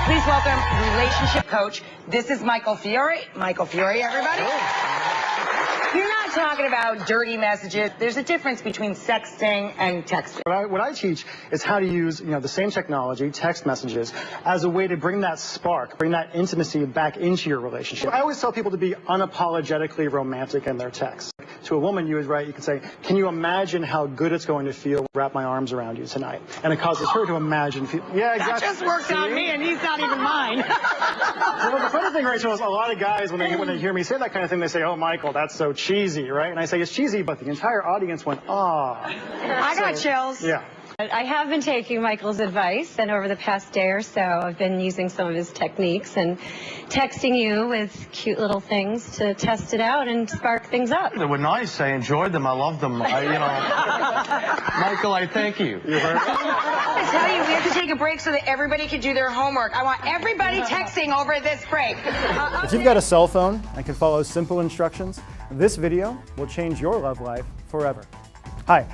Please welcome relationship coach. This is Michael Fiore. Michael Fiore, everybody. You're not talking about dirty messages. There's a difference between sexting and texting. What I teach is how to use, the same technology, text messages, as a way to bring that spark, bring that intimacy back into your relationship. I always tell people to be unapologetically romantic in their texts. To a woman, you could say, can you imagine how good it's going to feel to wrap my arms around you tonight? And it causes her to imagine. Yeah, exactly. That just worked on me, and he's not even mine. Well, the funny thing, Rachel, is a lot of guys, when they hear me say that kind of thing, they say, oh, Michael, that's so cheesy, right? And I say, it's cheesy, but the entire audience went, ah. I got chills. Yeah. I have been taking Michael's advice, and over the past day or so, I've been using some of his techniques and texting you with cute little things to test it out and spark things up. They were nice. I enjoyed them. I loved them. Michael, I thank you. I tell you, we have to take a break so that everybody can do their homework. I want everybody texting over this break. If you've got a cell phone and can follow simple instructions, this video will change your love life forever. Hi,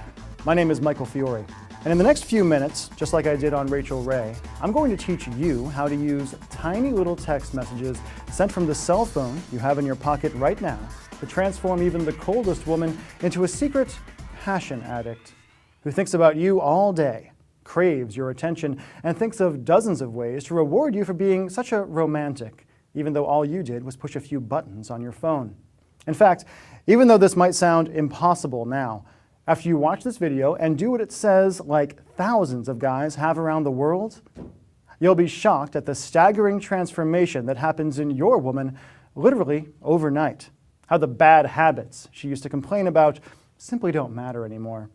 my name is Michael Fiore. And in the next few minutes, just like I did on Rachel Ray, I'm going to teach you how to use tiny little text messages sent from the cell phone you have in your pocket right now to transform even the coldest woman into a secret passion addict who thinks about you all day, craves your attention, and thinks of dozens of ways to reward you for being such a romantic, even though all you did was push a few buttons on your phone. In fact, even though this might sound impossible now, after you watch this video and do what it says like thousands of guys have around the world, you'll be shocked at the staggering transformation that happens in your woman literally overnight. How the bad habits she used to complain about simply don't matter anymore.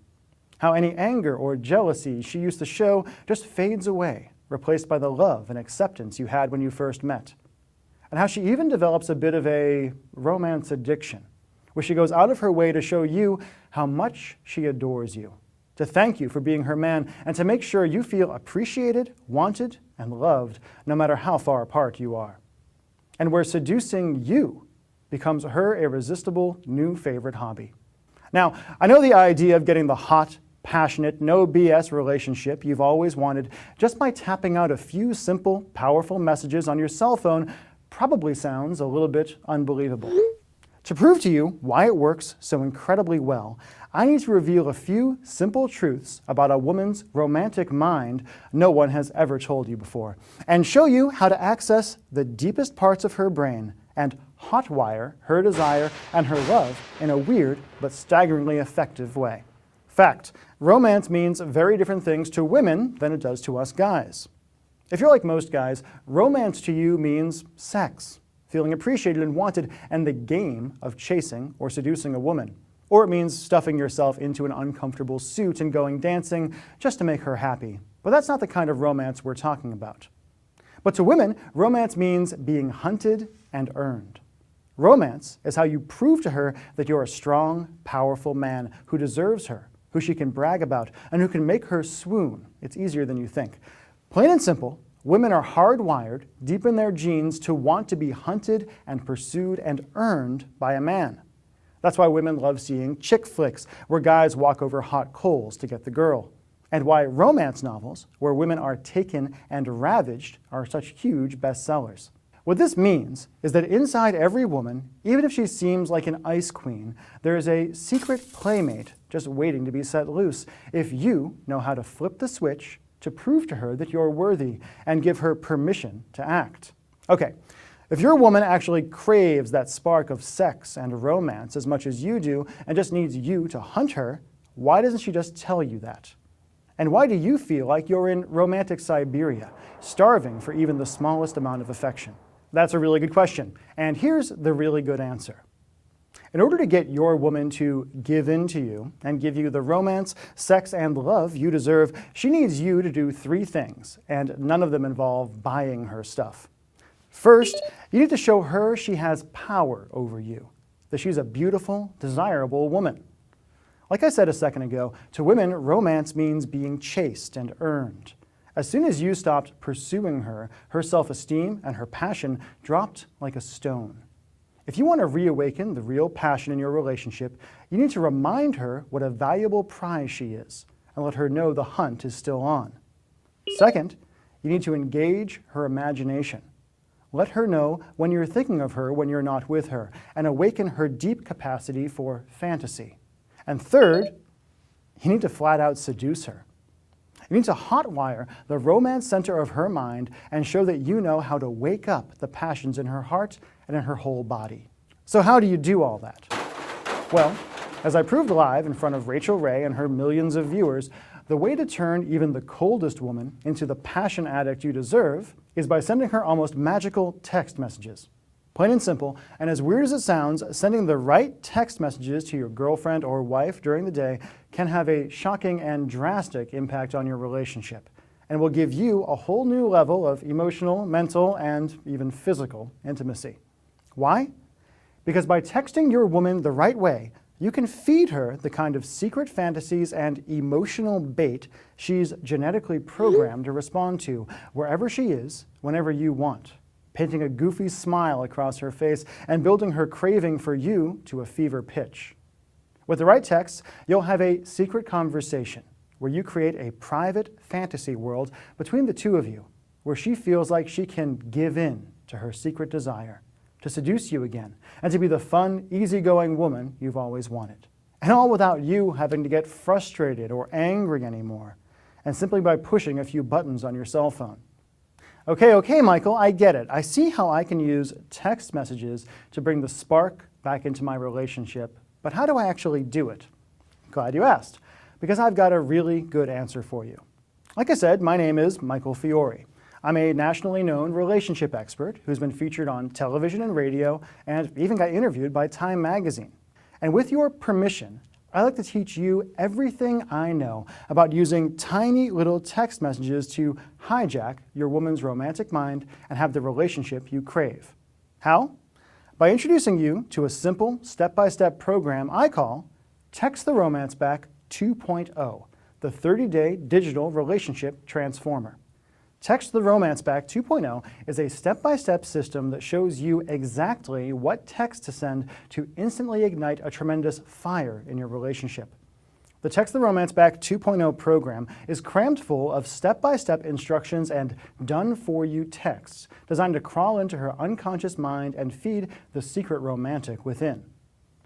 How any anger or jealousy she used to show just fades away, replaced by the love and acceptance you had when you first met. And how she even develops a bit of a romance addiction, where she goes out of her way to show you how much she adores you, to thank you for being her man, and to make sure you feel appreciated, wanted, and loved, no matter how far apart you are. And where seducing you becomes her irresistible new favorite hobby. Now, I know the idea of getting the hot, passionate, no BS relationship you've always wanted just by tapping out a few simple, powerful messages on your cell phone probably sounds a little bit unbelievable. To prove to you why it works so incredibly well, I need to reveal a few simple truths about a woman's romantic mind no one has ever told you before, and show you how to access the deepest parts of her brain and hotwire her desire and her love in a weird but staggeringly effective way. Fact, romance means very different things to women than it does to us guys. If you're like most guys, romance to you means sex, feeling appreciated and wanted, and the game of chasing or seducing a woman. Or it means stuffing yourself into an uncomfortable suit and going dancing just to make her happy. But that's not the kind of romance we're talking about. But to women, romance means being hunted and earned. Romance is how you prove to her that you're a strong, powerful man who deserves her, who she can brag about, and who can make her swoon. It's easier than you think. Plain and simple, women are hardwired deep in their genes to want to be hunted and pursued and earned by a man. That's why women love seeing chick flicks where guys walk over hot coals to get the girl. And why romance novels where women are taken and ravaged are such huge bestsellers. What this means is that inside every woman, even if she seems like an ice queen, there is a secret playmate just waiting to be set loose if you know how to flip the switch to prove to her that you're worthy and give her permission to act. Okay, if your woman actually craves that spark of sex and romance as much as you do and just needs you to hunt her, why doesn't she just tell you that? And why do you feel like you're in romantic Siberia, starving for even the smallest amount of affection? That's a really good question, and here's the really good answer. In order to get your woman to give in to you and give you the romance, sex, and love you deserve, she needs you to do three things, and none of them involve buying her stuff. First, you need to show her she has power over you, that she's a beautiful, desirable woman. Like I said a second ago, to women, romance means being chased and earned. As soon as you stopped pursuing her, her self-esteem and her passion dropped like a stone. If you want to reawaken the real passion in your relationship, you need to remind her what a valuable prize she is and let her know the hunt is still on. Second, You need to engage her imagination. Let her know when you're thinking of her when you're not with her, and awaken her deep capacity for fantasy. And third, you need to flat out seduce her. You need to hotwire the romance center of her mind and show that you know how to wake up the passions in her heart and in her whole body. So how do you do all that? Well, as I proved live in front of Rachel Ray and her millions of viewers, the way to turn even the coldest woman into the passion addict you deserve is by sending her almost magical text messages. Plain and simple, and as weird as it sounds, sending the right text messages to your girlfriend or wife during the day can have a shocking and drastic impact on your relationship, and will give you a whole new level of emotional, mental, and even physical intimacy. Why? Because by texting your woman the right way, you can feed her the kind of secret fantasies and emotional bait she's genetically programmed to respond to wherever she is, whenever you want, painting a goofy smile across her face and building her craving for you to a fever pitch. With the right text, you'll have a secret conversation where you create a private fantasy world between the two of you, where she feels like she can give in to her secret desire to seduce you again, and to be the fun, easygoing woman you've always wanted. And all without you having to get frustrated or angry anymore, and simply by pushing a few buttons on your cell phone. Okay, Michael, I get it. I see how I can use text messages to bring the spark back into my relationship, but how do I actually do it? Glad you asked, because I've got a really good answer for you. Like I said, my name is Michael Fiore. I'm a nationally known relationship expert who's been featured on television and radio and even got interviewed by Time magazine. And with your permission, I'd like to teach you everything I know about using tiny little text messages to hijack your woman's romantic mind and have the relationship you crave. How? By introducing you to a simple step-by-step program I call Text the Romance Back 2.0, the 30-day digital relationship transformer. Text the Romance Back 2.0 is a step-by-step system that shows you exactly what text to send to instantly ignite a tremendous fire in your relationship. The Text the Romance Back 2.0 program is crammed full of step-by-step instructions and done-for-you texts designed to crawl into her unconscious mind and feed the secret romantic within.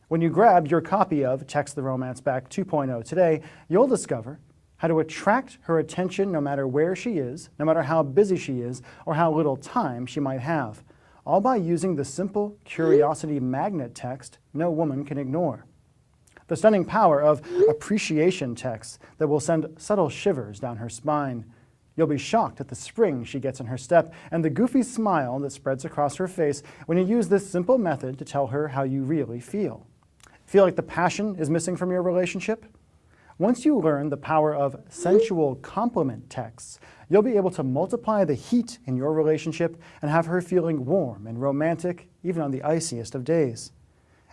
When you grab your copy of Text the Romance Back 2.0 today, you'll discover how to attract her attention no matter where she is, no matter how busy she is, or how little time she might have, all by using the simple curiosity magnet text no woman can ignore. The stunning power of appreciation texts that will send subtle shivers down her spine. You'll be shocked at the spring she gets in her step and the goofy smile that spreads across her face when you use this simple method to tell her how you really feel. Feel like the passion is missing from your relationship? Once you learn the power of sensual compliment texts, you'll be able to multiply the heat in your relationship and have her feeling warm and romantic, even on the iciest of days.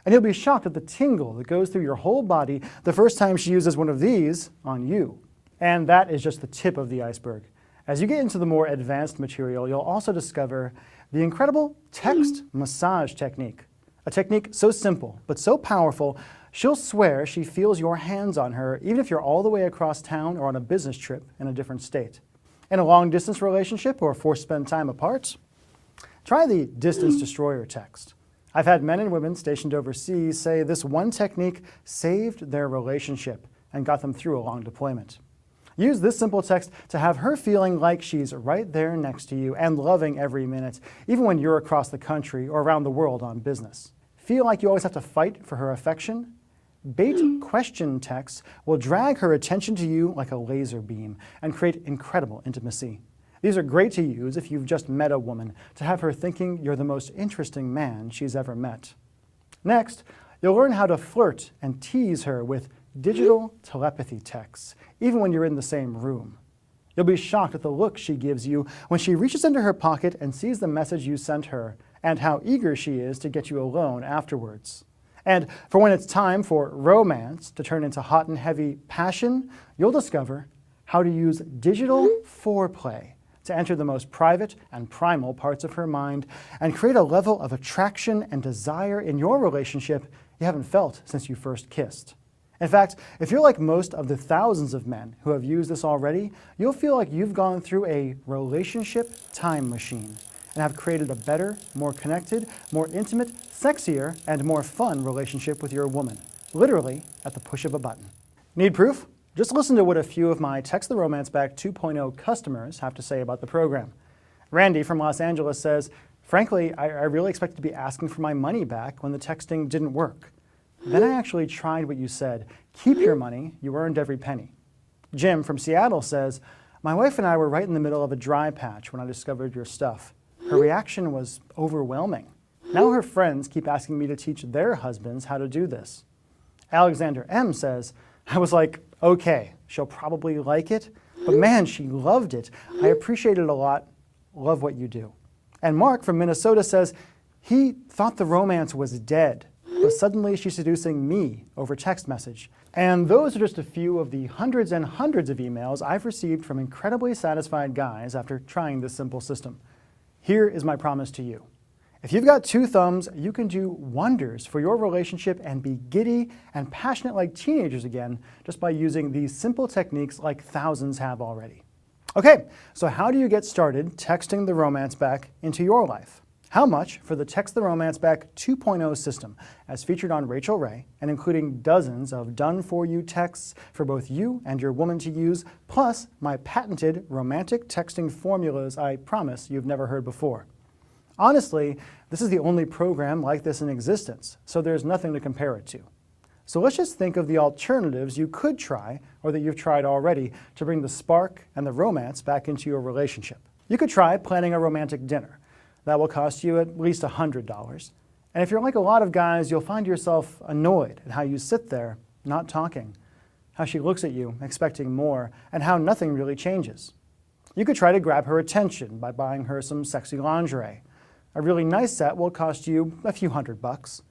And you'll be shocked at the tingle that goes through your whole body the first time she uses one of these on you. And that is just the tip of the iceberg. As you get into the more advanced material, you'll also discover the incredible text massage technique. A technique so simple, but so powerful, she'll swear she feels your hands on her even if you're all the way across town or on a business trip in a different state. In a long-distance relationship or forced to spend time apart? Try the distance destroyer text. I've had men and women stationed overseas say this one technique saved their relationship and got them through a long deployment. Use this simple text to have her feeling like she's right there next to you and loving every minute, even when you're across the country or around the world on business. Feel like you always have to fight for her affection? Bait question texts will drag her attention to you like a laser beam and create incredible intimacy. These are great to use if you've just met a woman, to have her thinking you're the most interesting man she's ever met. Next, you'll learn how to flirt and tease her with digital telepathy texts, even when you're in the same room. You'll be shocked at the look she gives you when she reaches into her pocket and sees the message you sent her, and how eager she is to get you alone afterwards. And for when it's time for romance to turn into hot and heavy passion, you'll discover how to use digital foreplay to enter the most private and primal parts of her mind and create a level of attraction and desire in your relationship you haven't felt since you first kissed. In fact, if you're like most of the thousands of men who have used this already, you'll feel like you've gone through a relationship time machine and have created a better, more connected, more intimate, sexier, and more fun relationship with your woman, literally at the push of a button. Need proof? Just listen to what a few of my Text the Romance Back 2.0 customers have to say about the program. Randy from Los Angeles says, frankly, I really expected to be asking for my money back when the texting didn't work. Then I actually tried what you said. Keep your money, you earned every penny. Jim from Seattle says, my wife and I were right in the middle of a dry patch when I discovered your stuff. Her reaction was overwhelming. Now her friends keep asking me to teach their husbands how to do this. Alexander M says, I was like, okay, she'll probably like it, but man, she loved it. I appreciate it a lot. Love what you do. And Mark from Minnesota says, he thought the romance was dead, but suddenly she's seducing me over text message. And those are just a few of the hundreds and hundreds of emails I've received from incredibly satisfied guys after trying this simple system. Here is my promise to you. If you've got 2 thumbs, you can do wonders for your relationship and be giddy and passionate like teenagers again just by using these simple techniques like thousands have already. Okay, so how do you get started texting the romance back into your life? How much for the Text the Romance Back 2.0 system, as featured on Rachel Ray, and including dozens of done-for-you texts for both you and your woman to use, plus my patented romantic texting formulas I promise you've never heard before. Honestly, this is the only program like this in existence, so there's nothing to compare it to. So let's just think of the alternatives you could try, or that you've tried already, to bring the spark and the romance back into your relationship. You could try planning a romantic dinner. That will cost you at least $100. And if you're like a lot of guys, you'll find yourself annoyed at how you sit there, not talking, how she looks at you, expecting more, and how nothing really changes. You could try to grab her attention by buying her some sexy lingerie. A really nice set will cost you a few $100.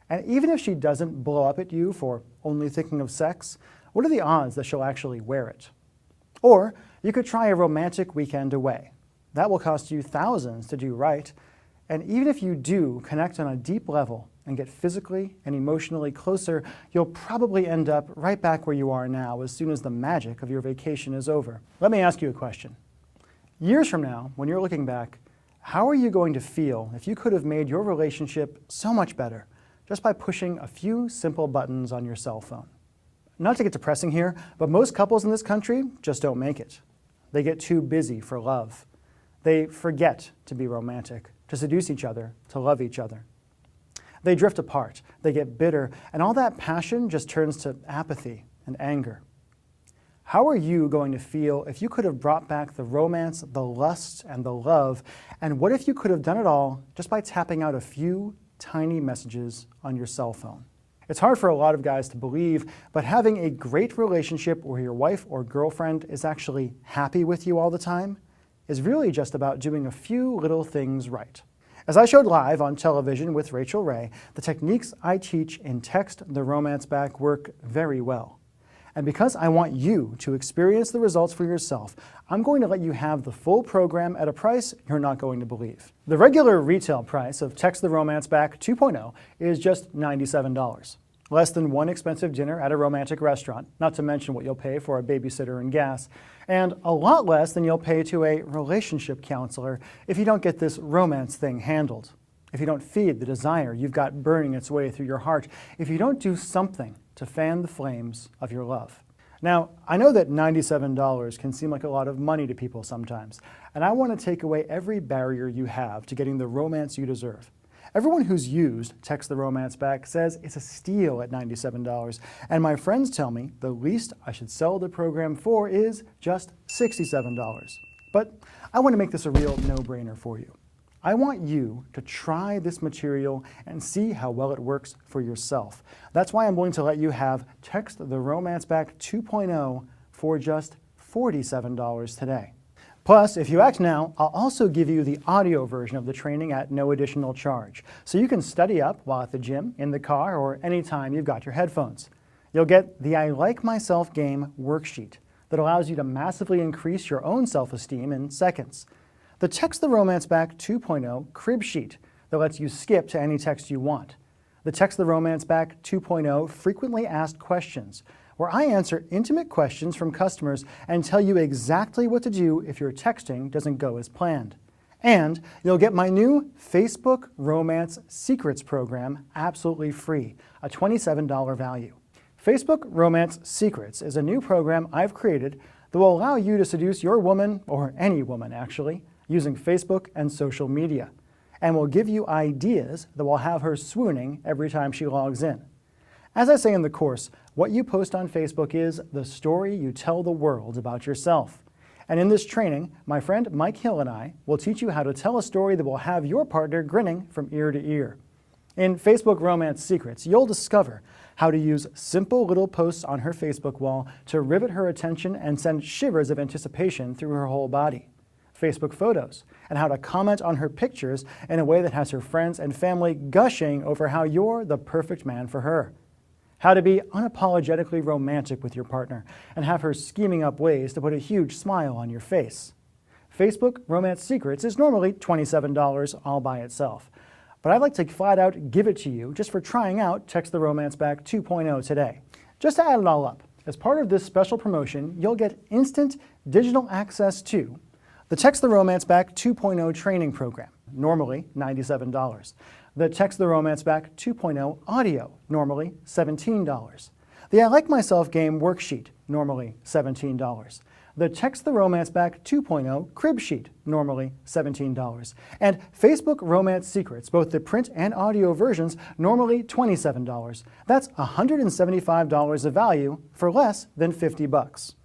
And even if she doesn't blow up at you for only thinking of sex, what are the odds that she'll actually wear it? Or you could try a romantic weekend away. That will cost you thousands to do right. And even if you do connect on a deep level and get physically and emotionally closer, you'll probably end up right back where you are now as soon as the magic of your vacation is over. Let me ask you a question. Years from now, when you're looking back, how are you going to feel if you could have made your relationship so much better just by pushing a few simple buttons on your cell phone? Not to get depressing here, but most couples in this country just don't make it. They get too busy for love. They forget to be romantic, to seduce each other, to love each other. They drift apart, they get bitter, and all that passion just turns to apathy and anger. How are you going to feel if you could have brought back the romance, the lust, and the love? And what if you could have done it all just by tapping out a few tiny messages on your cell phone? It's hard for a lot of guys to believe, but having a great relationship where your wife or girlfriend is actually happy with you all the time is really just about doing a few little things right. As I showed live on television with Rachel Ray, the techniques I teach in Text the Romance Back work very well. And because I want you to experience the results for yourself, I'm going to let you have the full program at a price you're not going to believe. The regular retail price of Text the Romance Back 2.0 is just $97. Less than one expensive dinner at a romantic restaurant, not to mention what you'll pay for a babysitter and gas, and a lot less than you'll pay to a relationship counselor if you don't get this romance thing handled, if you don't feed the desire you've got burning its way through your heart, if you don't do something to fan the flames of your love. Now, I know that $97 can seem like a lot of money to people sometimes, and I want to take away every barrier you have to getting the romance you deserve. Everyone who's used Text the Romance Back says it's a steal at $97, and my friends tell me the least I should sell the program for is just $67. But I want to make this a real no-brainer for you. I want you to try this material and see how well it works for yourself. That's why I'm willing to let you have Text the Romance Back 2.0 for just $47 today. Plus, if you act now, I'll also give you the audio version of the training at no additional charge, so you can study up while at the gym, in the car, or anytime you've got your headphones. You'll get the I Like Myself Game worksheet that allows you to massively increase your own self-esteem in seconds. The Text the Romance Back 2.0 crib sheet that lets you skip to any text you want. the Text the Romance Back 2.0 frequently asked questions, where I answer intimate questions from customers and tell you exactly what to do if your texting doesn't go as planned. And you'll get my new Facebook Romance Secrets program absolutely free, a $27 value. Facebook Romance Secrets is a new program I've created that will allow you to seduce your woman, or any woman actually, using Facebook and social media, and will give you ideas that will have her swooning every time she logs in. As I say in the course, what you post on Facebook is the story you tell the world about yourself. And in this training, my friend Mike Hill and I will teach you how to tell a story that will have your partner grinning from ear to ear. In Facebook Romance Secrets, you'll discover how to use simple little posts on her Facebook wall to rivet her attention and send shivers of anticipation through her whole body. Facebook photos, and how to comment on her pictures in a way that has her friends and family gushing over how you're the perfect man for her. How to be unapologetically romantic with your partner and have her scheming up ways to put a huge smile on your face. Facebook Romance Secrets is normally $27 all by itself, but I'd like to flat out give it to you just for trying out Text the Romance Back 2.0 today. Just to add it all up, as part of this special promotion, you'll get instant digital access to the Text the Romance Back 2.0 training program, normally $97. The Text the Romance Back 2.0 audio, normally $17. The I Like Myself game worksheet, normally $17. The Text the Romance Back 2.0 crib sheet, normally $17. And Facebook Romance Secrets, both the print and audio versions, normally $27. That's $175 of value for less than 50 bucks.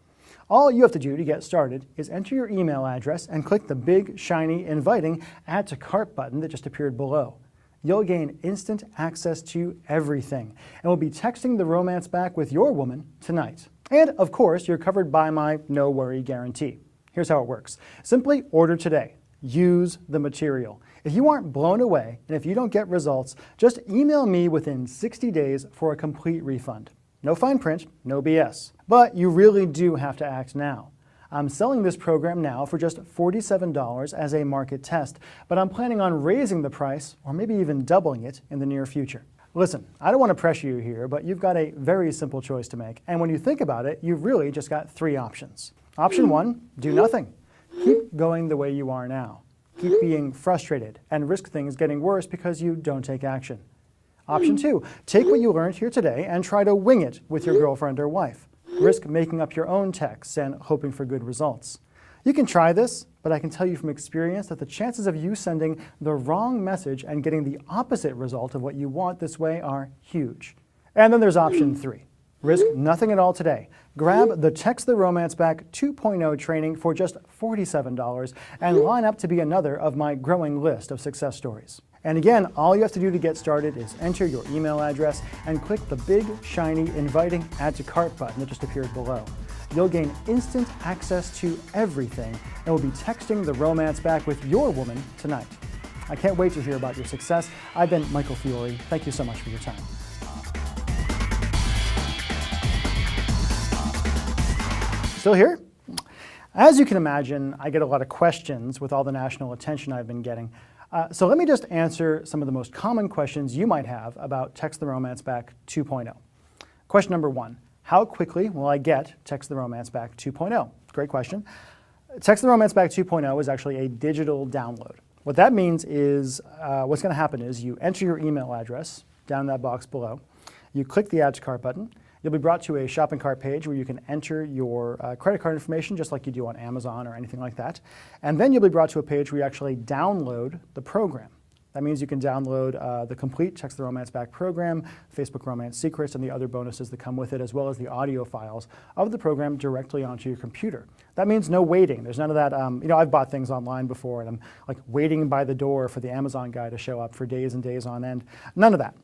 All you have to do to get started is enter your email address and click the big, shiny, inviting Add to Cart button that just appeared below. You'll gain instant access to everything, and we'll be texting the romance back with your woman tonight. And of course, you're covered by my no worry guarantee. Here's how it works. Simply order today. Use the material. If you aren't blown away, and if you don't get results, just email me within 60 days for a complete refund. No fine print, no BS. But you really do have to act now. I'm selling this program now for just $47 as a market test, but I'm planning on raising the price, or maybe even doubling it, in the near future. Listen, I don't want to pressure you here, but you've got a very simple choice to make, and when you think about it, you've really just got 3 options. Option 1, do nothing. Keep going the way you are now. Keep being frustrated and risk things getting worse because you don't take action. Option 2, take what you learned here today and try to wing it with your girlfriend or wife. Risk making up your own texts and hoping for good results. You can try this, but I can tell you from experience that the chances of you sending the wrong message and getting the opposite result of what you want this way are huge. And then there's option 3. Risk nothing at all today. Grab the Text the Romance Back 2.0 training for just $47 and line up to be another of my growing list of success stories. And again, all you have to do to get started is enter your email address and click the big, shiny, inviting Add to Cart button that just appeared below. You'll gain instant access to everything and will be texting the romance back with your woman tonight. I can't wait to hear about your success. I've been Michael Fiore. Thank you so much for your time. Still here? As you can imagine, I get a lot of questions with all the national attention I've been getting. So let me just answer some of the most common questions you might have about Text the Romance Back 2.0. Question number 1, how quickly will I get Text the Romance Back 2.0? Great question. Text the Romance Back 2.0 is actually a digital download. What that means is what's going to happen is you enter your email address down in that box below. You click the Add to Cart button. You'll be brought to a shopping cart page where you can enter your credit card information just like you do on Amazon or anything like that. And then you'll be brought to a page where you actually download the program. That means you can download the complete Text the Romance Back program, Facebook Romance Secrets, and the other bonuses that come with it, as well as the audio files of the program directly onto your computer. That means no waiting. There's none of that, you know, I've bought things online before and I'm like waiting by the door for the Amazon guy to show up for days and days on end. None of that.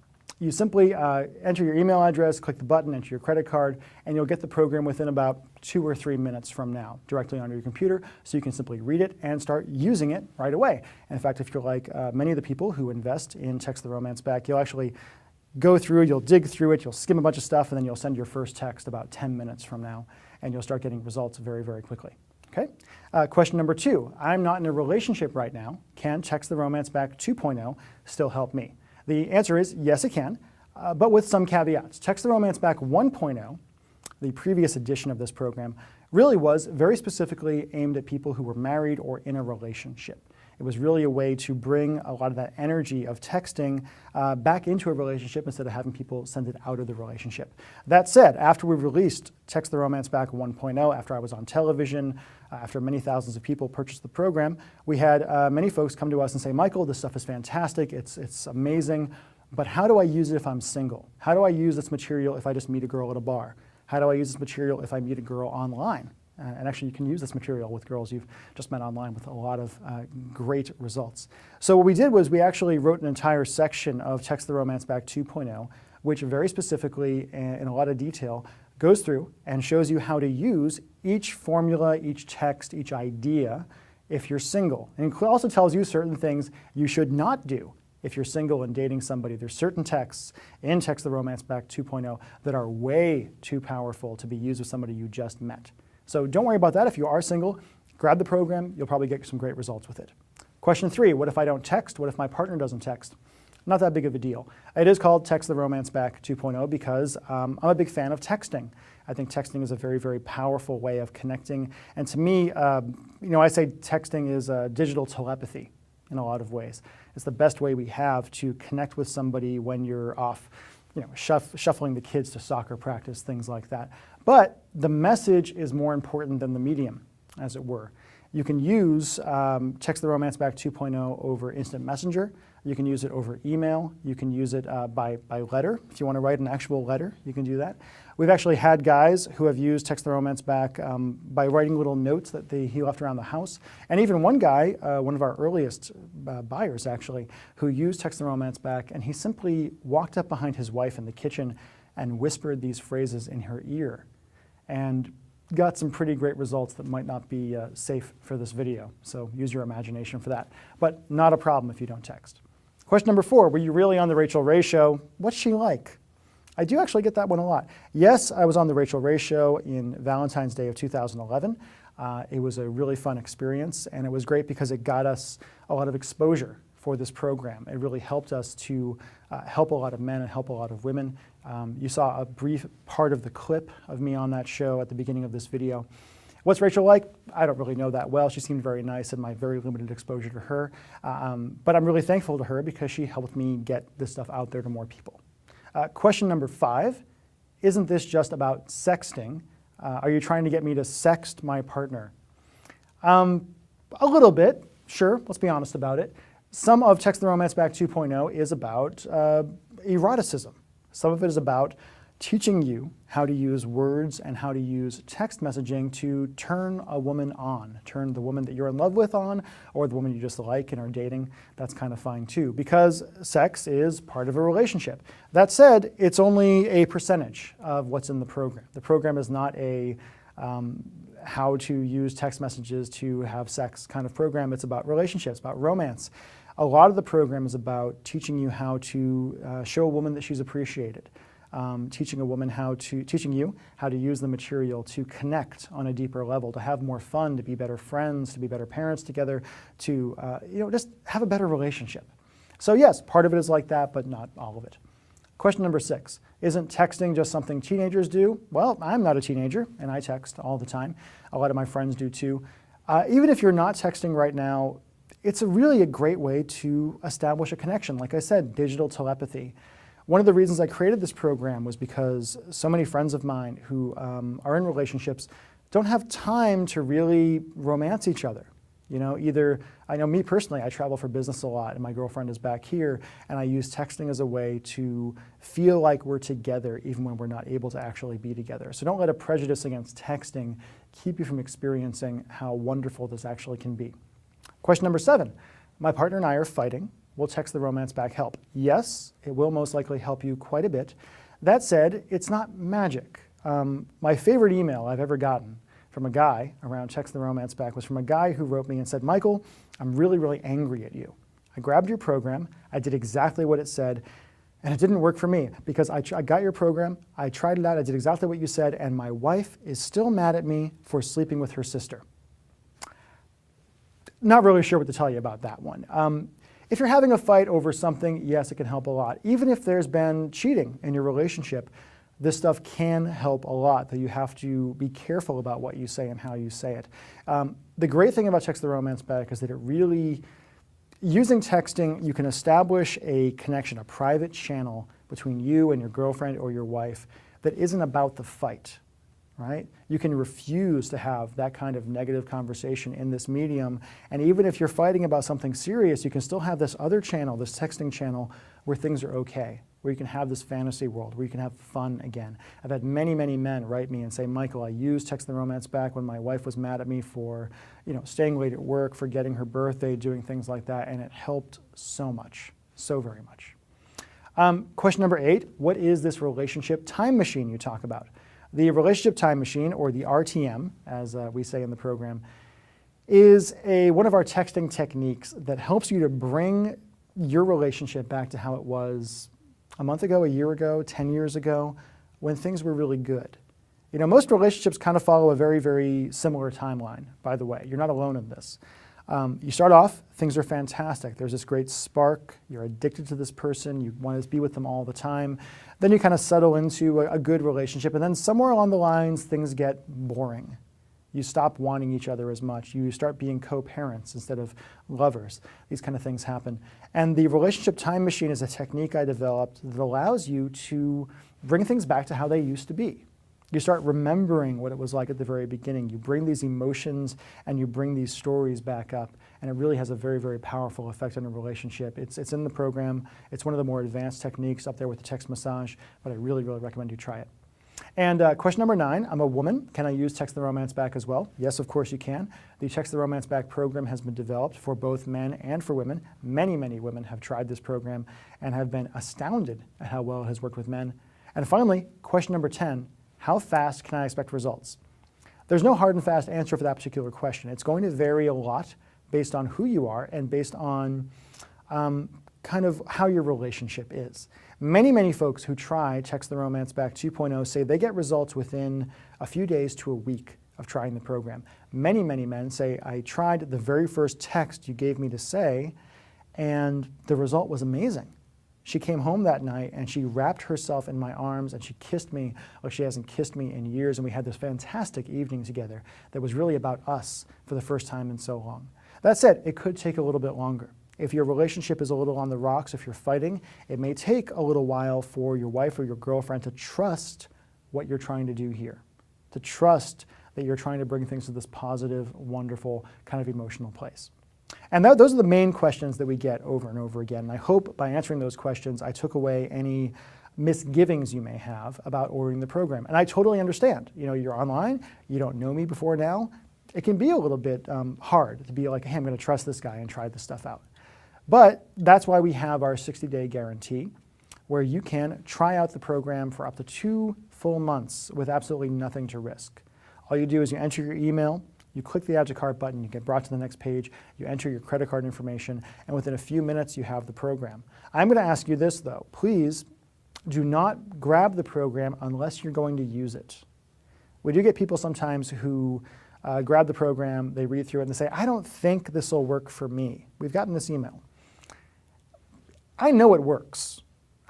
You simply enter your email address, click the button, enter your credit card, and you'll get the program within about 2 or 3 minutes from now, directly onto your computer, so you can simply read it and start using it right away. And in fact, if you're like many of the people who invest in Text the Romance Back, you'll actually go through, you'll dig through it, you'll skim a bunch of stuff, and then you'll send your first text about 10 minutes from now, and you'll start getting results very, very quickly. Okay? Question number 2, I'm not in a relationship right now. Can Text the Romance Back 2.0 still help me? The answer is yes, it can. but with some caveats. Text the Romance Back 1.0, the previous edition of this program, really was very specifically aimed at people who were married or in a relationship. It was really a way to bring a lot of that energy of texting back into a relationship instead of having people send it out of the relationship. That said, after we released Text the Romance Back 1.0, after I was on television, after many thousands of people purchased the program, we had many folks come to us and say, Michael, this stuff is fantastic, it's amazing, but how do I use it if I'm single? How do I use this material if I just meet a girl at a bar? How do I use this material if I meet a girl online? And actually, you can use this material with girls you've just met online with a lot of great results. So what we did was we actually wrote an entire section of Text the Romance Back 2.0, which very specifically, in a lot of detail, goes through and shows you how to use each formula, each text, each idea if you're single. And it also tells you certain things you should not do if you're single and dating somebody. There's certain texts in Text the Romance Back 2.0 that are way too powerful to be used with somebody you just met. So don't worry about that. If you are single, grab the program. You'll probably get some great results with it. Question 3, what if I don't text? What if my partner doesn't text? Not that big of a deal. It is called Text the Romance Back 2.0 because I'm a big fan of texting. I think texting is a very, very powerful way of connecting. And to me, I say texting is digital telepathy in a lot of ways. It's the best way we have to connect with somebody when you're off, shuffling the kids to soccer practice, things like that. But the message is more important than the medium, as it were. You can use Text the Romance Back 2.0 over Instant Messenger. You can use it over email. You can use it by letter. If you want to write an actual letter, you can do that. We've actually had guys who have used Text the Romance Back by writing little notes that he left around the house. And even one guy, one of our earliest buyers actually, who used Text the Romance Back, and he simply walked up behind his wife in the kitchen and whispered these phrases in her ear, and got some pretty great results that might not be safe for this video. So use your imagination for that. But not a problem if you don't text. Question number 4, were you really on the Rachel Ray Show? What's she like? I do actually get that one a lot. Yes, I was on the Rachel Ray Show in Valentine's Day of 2011. It was a really fun experience, and it was great because it got us a lot of exposure for this program. It really helped us to help a lot of men and help a lot of women. You saw a brief part of the clip of me on that show at the beginning of this video. What's Rachel like? I don't really know that well. She seemed very nice in my very limited exposure to her. But I'm really thankful to her because she helped me get this stuff out there to more people. Question number 5, isn't this just about sexting? Are you trying to get me to sext my partner? A little bit, sure, let's be honest about it. Some of Text the Romance Back 2.0 is about eroticism. Some of it is about teaching you how to use words and how to use text messaging to turn a woman on, turn the woman that you're in love with on, or the woman you just like and are dating. That's kind of fine too, because sex is part of a relationship. That said, it's only a percentage of what's in the program. The program is not a how to use text messages to have sex kind of program. It's about relationships, about romance. A lot of the program is about teaching you how to show a woman that she's appreciated. Teaching you how to use the material to connect on a deeper level, to have more fun, to be better friends, to be better parents together, to just have a better relationship. So yes, part of it is like that, but not all of it. Question number 6, isn't texting just something teenagers do? Well, I'm not a teenager, and I text all the time. A lot of my friends do too. Even if you're not texting right now, it's really a great way to establish a connection. Like I said, digital telepathy. One of the reasons I created this program was because so many friends of mine who are in relationships don't have time to really romance each other. I know me personally, I travel for business a lot, and my girlfriend is back here, and I use texting as a way to feel like we're together even when we're not able to actually be together. So don't let a prejudice against texting keep you from experiencing how wonderful this actually can be. Question number 7, my partner and I are fighting. Will Text the Romance Back help? Yes, it will most likely help you quite a bit. That said, it's not magic. My favorite email I've ever gotten from a guy around Text the Romance Back was from a guy who wrote me and said, Michael, I'm really, really angry at you. I grabbed your program, I did exactly what it said, and it didn't work for me because I got your program, I tried it out, I did exactly what you said, and my wife is still mad at me for sleeping with her sister. Not really sure what to tell you about that one. If you're having a fight over something, yes, it can help a lot. Even if there's been cheating in your relationship, this stuff can help a lot, though you have to be careful about what you say and how you say it. The great thing about Text the Romance Back is that it really, using texting, you can establish a connection, a private channel between you and your girlfriend or your wife that isn't about the fight, right? You can refuse to have that kind of negative conversation in this medium, and even if you're fighting about something serious, you can still have this other channel, this texting channel, where things are okay, where you can have this fantasy world, where you can have fun again. I've had many, many men write me and say, Michael, I used Text the Romance Back when my wife was mad at me for, staying late at work, forgetting her birthday, doing things like that, and it helped so much, so very much. Question number 8, what is this relationship time machine you talk about? The relationship time machine, or the RTM, as we say in the program, is one of our texting techniques that helps you to bring your relationship back to how it was a month ago, a year ago, 10 years ago, when things were really good. Most relationships kind of follow a very, very similar timeline, by the way. You're not alone in this. You start off, things are fantastic. There's this great spark. You're addicted to this person. You want to be with them all the time. Then you kind of settle into a good relationship. And then somewhere along the lines, things get boring. You stop wanting each other as much. You start being co-parents instead of lovers. These kind of things happen. And the relationship time machine is a technique I developed that allows you to bring things back to how they used to be. You start remembering what it was like at the very beginning. You bring these emotions and you bring these stories back up, and it really has a very, very powerful effect on a relationship. It's in the program. It's one of the more advanced techniques up there with the text massage, but I really, really recommend you try it. And question number 9, I'm a woman. Can I use Text the Romance Back as well? Yes, of course you can. The Text the Romance Back program has been developed for both men and for women. Many, many women have tried this program and have been astounded at how well it has worked with men. And finally, question number 10, how fast can I expect results? There's no hard and fast answer for that particular question. It's going to vary a lot based on who you are and based on kind of how your relationship is. Many, many folks who try Text the Romance Back 2.0 say they get results within a few days to a week of trying the program. Many, many men say, I tried the very first text you gave me to say, and the result was amazing. She came home that night and she wrapped herself in my arms and she kissed me like she hasn't kissed me in years, and we had this fantastic evening together that was really about us for the first time in so long. That said, it could take a little bit longer. If your relationship is a little on the rocks, if you're fighting, it may take a little while for your wife or your girlfriend to trust what you're trying to do here, to trust that you're trying to bring things to this positive, wonderful, kind of emotional place. And those are the main questions that we get over and over again. And I hope by answering those questions, I took away any misgivings you may have about ordering the program. And I totally understand. You're online, you don't know me before now. It can be a little bit hard to be like, hey, I'm going to trust this guy and try this stuff out. But that's why we have our 60-day guarantee, where you can try out the program for up to 2 full months with absolutely nothing to risk. All you do is you enter your email, you click the Add to Cart button, you get brought to the next page, you enter your credit card information, and within a few minutes you have the program. I'm going to ask you this though, please do not grab the program unless you're going to use it. We do get people sometimes who grab the program, they read through it and they say, I don't think this will work for me. We've gotten this email. I know it works.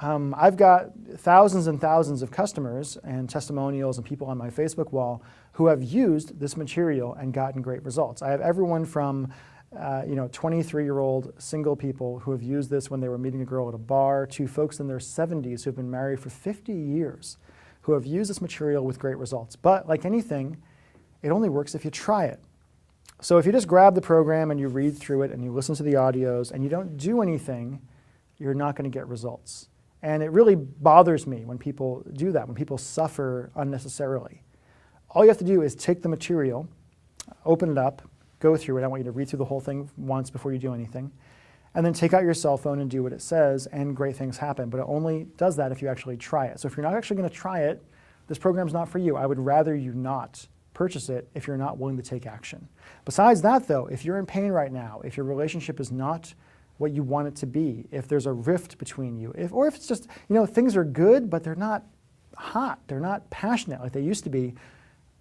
I've got thousands and thousands of customers and testimonials and people on my Facebook wall who have used this material and gotten great results. I have everyone from 23-year-old single people who have used this when they were meeting a girl at a bar to folks in their 70s who have been married for 50 years who have used this material with great results. But like anything, it only works if you try it. So if you just grab the program and you read through it and you listen to the audios and you don't do anything, you're not going to get results. And it really bothers me when people do that, when people suffer unnecessarily. All you have to do is take the material, open it up, go through it. I want you to read through the whole thing once before you do anything. And then take out your cell phone and do what it says, and great things happen. But it only does that if you actually try it. So if you're not actually going to try it, this program's not for you. I would rather you not purchase it if you're not willing to take action. Besides that, though, if you're in pain right now, if your relationship is not what you want it to be, if there's a rift between you, or if it's just, things are good, but they're not hot, they're not passionate like they used to be,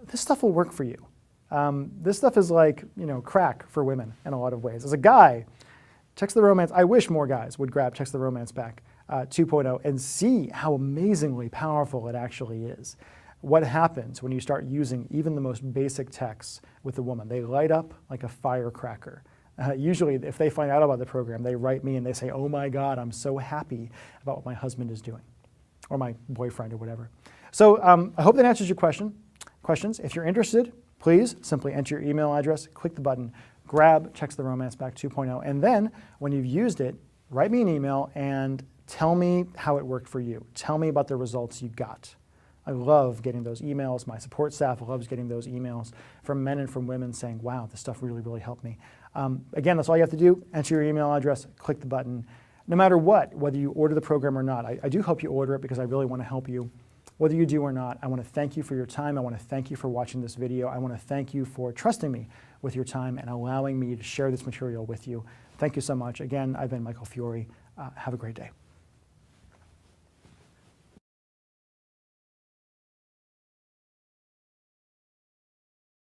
this stuff will work for you. This stuff is like, crack for women in a lot of ways. As a guy, Text the Romance, I wish more guys would grab Text the Romance Back 2.0 and see how amazingly powerful it actually is. What happens when you start using even the most basic texts with a woman? They light up like a firecracker. Usually, if they find out about the program, they write me and they say, oh my God, I'm so happy about what my husband is doing, or my boyfriend or whatever. So I hope that answers your questions. If you're interested, please simply enter your email address, click the button, grab Text the Romance Back 2.0, and then when you've used it, write me an email and tell me how it worked for you. Tell me about the results you got. I love getting those emails. My support staff loves getting those emails from men and from women saying, wow, this stuff really, really helped me. Again, that's all you have to do. Enter your email address, click the button. No matter what, whether you order the program or not, I do hope you order it because I really want to help you. Whether you do or not, I want to thank you for your time. I want to thank you for watching this video. I want to thank you for trusting me with your time and allowing me to share this material with you. Thank you so much. Again, I've been Michael Fiore. Have a great day.